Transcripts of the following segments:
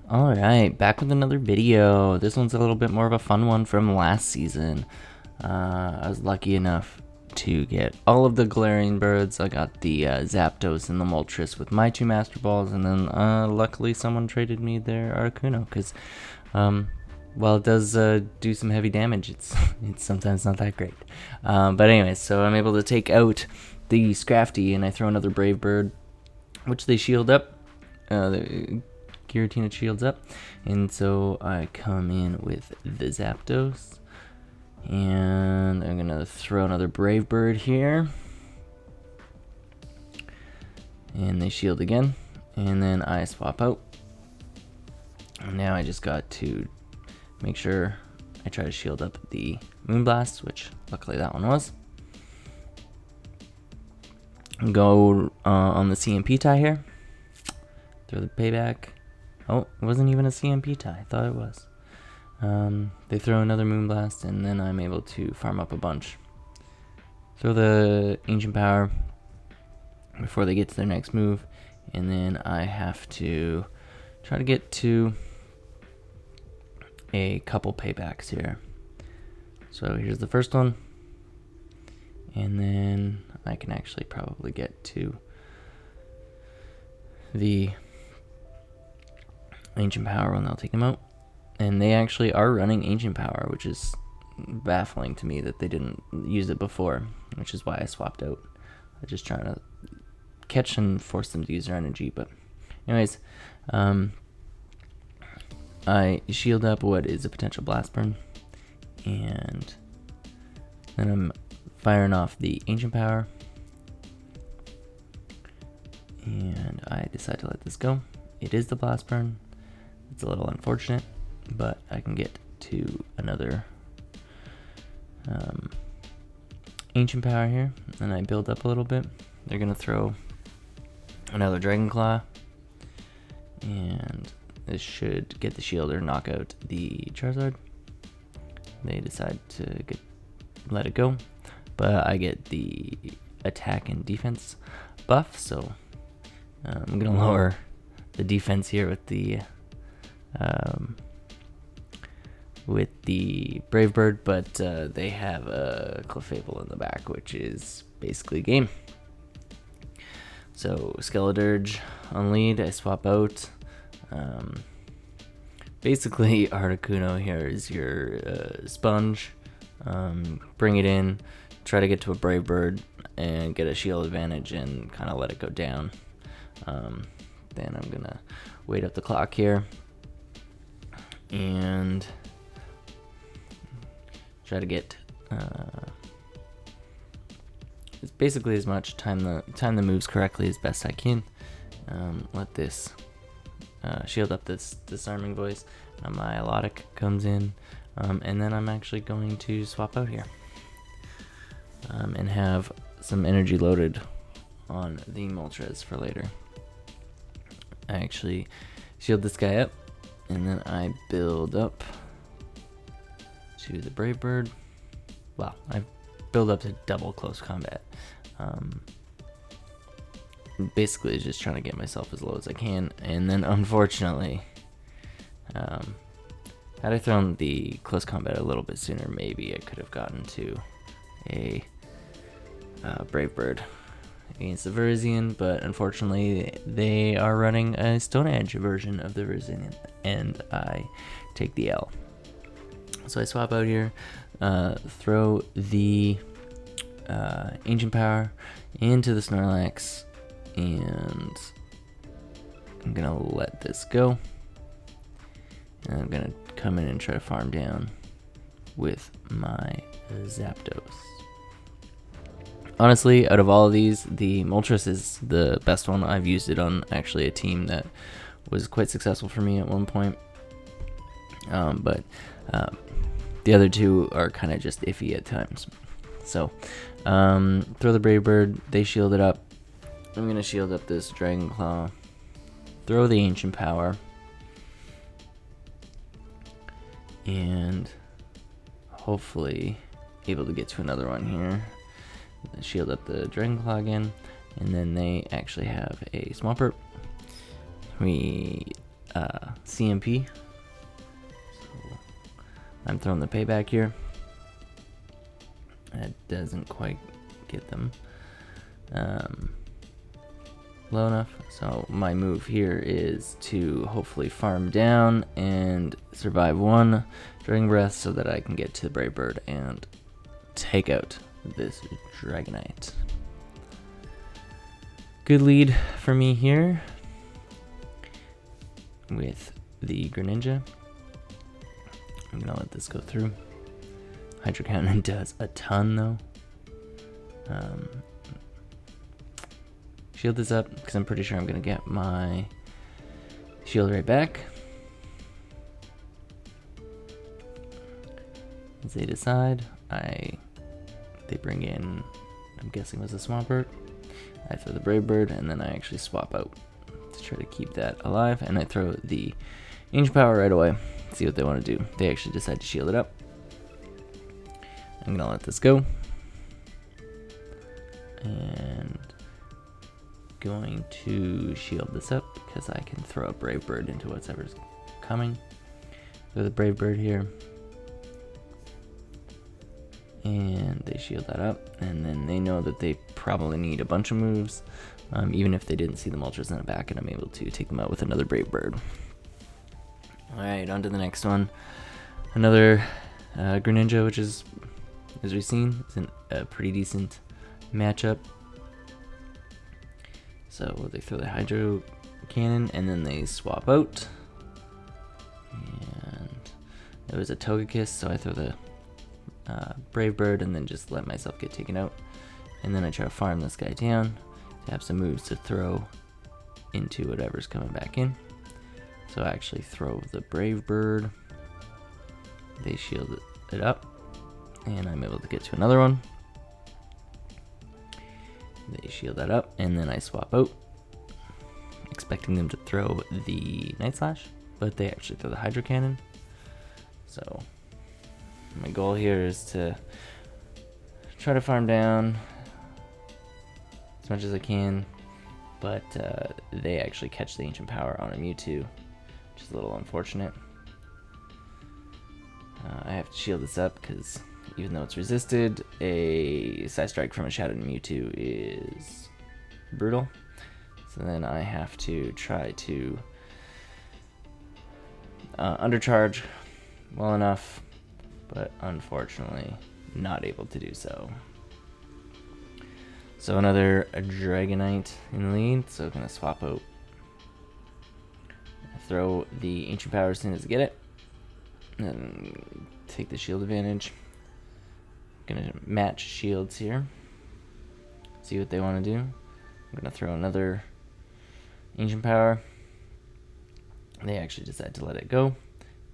Alright, back with another video. This one's a little bit more of a fun one from last season. I was lucky enough to get all of the Galarian Birds. I got the Zapdos and the Moltres with my two Master Balls, and then luckily someone traded me their Articuno, because while it does do some heavy damage, it's sometimes not that great. But anyways, so I'm able to take out the Scrafty, and I throw another Brave Bird, which they shield up. The Giratina shields up, and so I come in with the Zapdos, and I'm gonna throw another Brave Bird here, and they shield again, and then I swap out. And now I just got to make sure I try to shield up the Moonblast, which luckily that one was. Go on the CMP tie here, throw the payback. Oh, it wasn't even a CMP tie. I thought it was. They throw another Moonblast, and then I'm able to farm up a bunch. Throw the Ancient Power before they get to their next move, and then I have to try to get to a couple paybacks here. So here's the first one, and then I can actually probably get to the Ancient Power when they'll take them out. And they actually are running Ancient Power, which is baffling to me that they didn't use it before, which is why I swapped out. I'm just trying to catch and force them to use their energy. But anyways, I shield up what is a potential Blast Burn, and then I'm firing off the Ancient Power, and I decide to let this go. It is the Blast Burn. It's a little unfortunate, but I can get to another Ancient Power here, and I build up a little bit. They're going to throw another Dragon Claw, and this should get the shield or knock out the Charizard. They decide to let it go, but I get the attack and defense buff, so I'm going to lower the defense here with the Brave Bird, but they have a Clefable in the back, which is basically game. So Skeledirge on lead, I swap out. Basically Articuno here is your sponge. Bring it in, try to get to a Brave Bird and get a shield advantage and kind of let it go down. Then I'm gonna wait up the clock here and try to get it's basically as much time the moves correctly as best I can. Let this shield up this Disarming Voice. My Elotic comes in, and then I'm actually going to swap out here and have some energy loaded on the Moltres for later. I actually shield this guy up, and then I build up to the Brave Bird. Well, I build up to double close combat. Basically just trying to get myself as low as I can, and then unfortunately, had I thrown the close combat a little bit sooner, maybe I could have gotten to a Brave Bird against the Virizion, but unfortunately they are running a Stone Edge version of the Virizion, and I take the L. So I swap out here, throw the Ancient Power into the Snorlax, and I'm gonna let this go, and I'm gonna come in and try to farm down with my Zapdos. Honestly, out of all of these, the Moltres is the best one. I've used it on actually a team that was quite successful for me at one point. But the other two are kind of just iffy at times. So, throw the Brave Bird, they shield it up. I'm going to shield up this Dragon Claw. Throw the Ancient Power. And hopefully able to get to another one here. Shield up the Dragon Claw again, and then they actually have a Swampert. We CMP. So I'm throwing the payback here. That doesn't quite get them low enough. So my move here is to hopefully farm down and survive one Dragon Breath so that I can get to the Brave Bird and take out this Dragonite. Good lead for me here with the Greninja. I'm gonna let this go through. Hydro Cannon does a ton though. Shield this up because I'm pretty sure I'm gonna get my shield right back. As they decide, they bring in, I'm guessing was a Swampert. I throw the Brave Bird and then I actually swap out to try to keep that alive, and I throw the Ancient Power right away. See what they want to do. They actually decide to shield it up. I'm gonna let this go. And going to shield this up because I can throw a Brave Bird into whatever's coming. Throw the Brave Bird here. And they shield that up, and then they know that they probably need a bunch of moves, even if they didn't see the Moltres in the back, and I'm able to take them out with another Brave Bird. Alright, on to the next one. Another Greninja, which is, as we've seen, is a pretty decent matchup. So they throw the Hydro Cannon, and then they swap out. And it was a Togekiss, so I throw the Brave Bird and then just let myself get taken out. And then I try to farm this guy down to have some moves to throw into whatever's coming back in. So I actually throw the Brave Bird. They shield it up, and I'm able to get to another one. They shield that up, and then I swap out, expecting them to throw the Night Slash, but they actually throw the Hydro Cannon. So my goal here is to try to farm down as much as I can, but they actually catch the Ancient Power on a Mewtwo, which is a little unfortunate. I have to shield this up because even though it's resisted, a Side Strike from a Shadowed Mewtwo is brutal. So then I have to try to undercharge well enough, but unfortunately not able to do so. So another Dragonite in the lead, so I'm going to swap out. Throw the Ancient Power as soon as I get it, and take the shield advantage. Gonna match shields here, see what they want to do. I'm gonna throw another Ancient Power. They actually decide to let it go,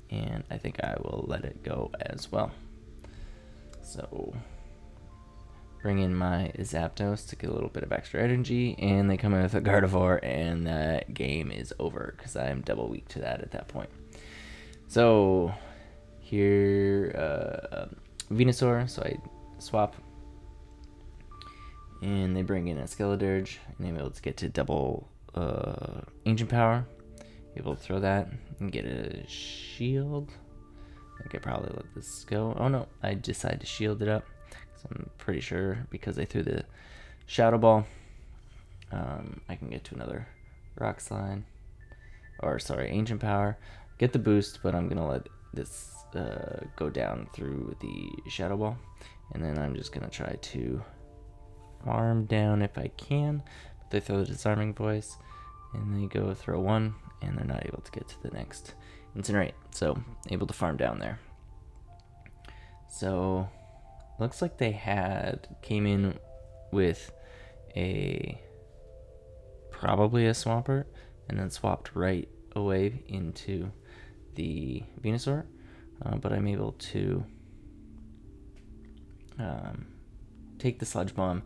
and I think I will let it go as well. So bring in my Zapdos to get a little bit of extra energy, and they come in with a Gardevoir, and that game is over because I am double weak to that at that point. So here, Venusaur, so I swap, and they bring in a Skeledirge, and I'm able to get to double Ancient Power, able to throw that and get a shield. I could probably let this go. Oh no, I decide to shield it up, so I'm pretty sure because I threw the Shadow Ball, I can get to another Rock Slide, or sorry, Ancient Power, get the boost, but I'm gonna let this go down through the Shadow Ball, and then I'm just gonna try to farm down if I can. But they throw the Disarming Voice, and they go throw one, and they're not able to get to the next Incinerate, so able to farm down there. So looks like they came in with probably a Swampert, and then swapped right away into the Venusaur, but I'm able to take the Sludge Bomb,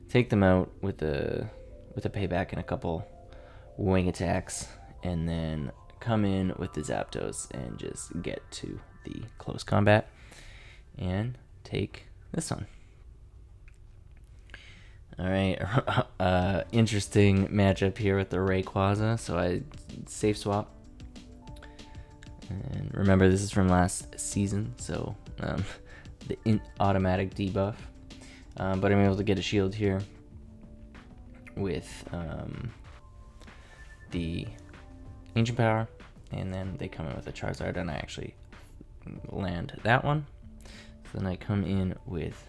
take them out with a payback and a couple wing attacks, and then come in with the Zapdos and just get to the close combat and take this one. Alright, interesting matchup here with the Rayquaza. So I safe swap And remember, this is from last season, so the automatic debuff. But I'm able to get a shield here with the Ancient Power, and then they come in with a Charizard, and I actually land that one. So then I come in with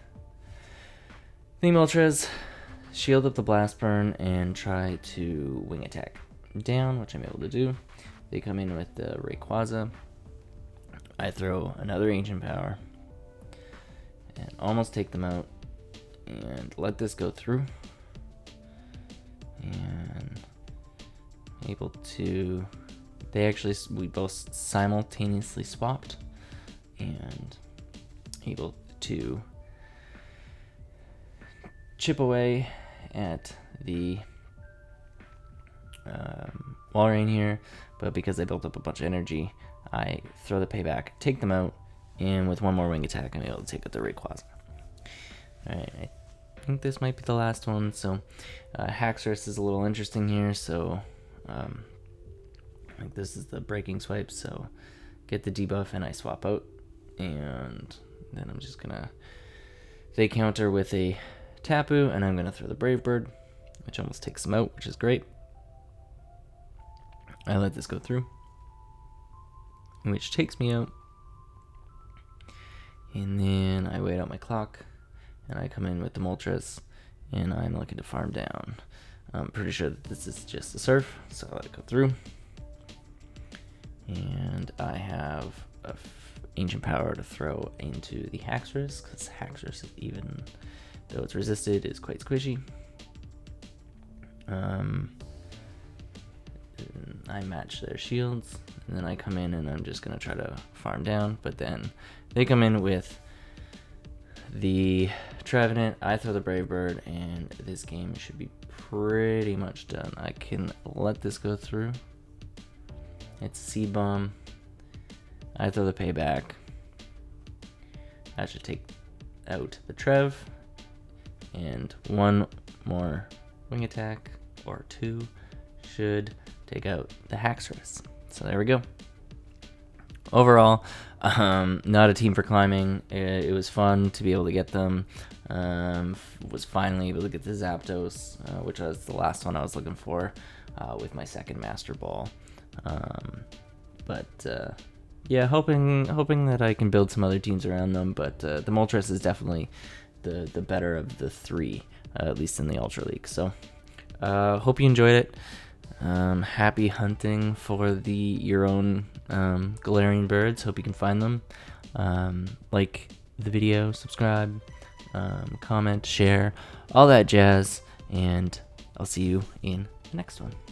the Moltres, shield up the Blast Burn, and try to Wing Attack down, which I'm able to do. They come in with the Rayquaza. I throw another Ancient Power and almost take them out, and let this go through. And able to, we both simultaneously swapped, and able to chip away at the Walrein here, but because I built up a bunch of energy, I throw the payback, take them out, and with one more Wing Attack, I'm able to take out the Rayquaza. Alright, I think this might be the last one. So Haxorus is a little interesting here, so like this is the breaking swipe, so get the debuff and I swap out, and then I'm just gonna, they counter with a Tapu, and I'm gonna throw the Brave Bird, which almost takes them out, which is great. I let this go through, which takes me out, and then I wait out my clock, and I come in with the Moltres, and I'm looking to farm down. I'm pretty sure that this is just a Surf, so I let it go through. And I have a Ancient Power to throw into the Haxorus, because Haxorus, even though it's resisted, is quite squishy. I match their shields, and then I come in and I'm just going to try to farm down, but then they come in with the Trevenant, I throw the Brave Bird, and this game should be pretty much done. I can let this go through. It's Seed Bomb. I throw the payback. I should take out the Trev, and one more Wing Attack, or two, should take out the Haxorus. So there we go. Overall, not a team for climbing. It was fun to be able to get them. Was finally able to get the Zapdos, which was the last one I was looking for, with my second Master Ball. Yeah, hoping that I can build some other teams around them. But the Moltres is definitely the better of the three, at least in the Ultra League. So hope you enjoyed it. Happy hunting for your own Galarian Birds. Hope you can find them. Like the video, subscribe, comment, share, all that jazz, and I'll see you in the next one.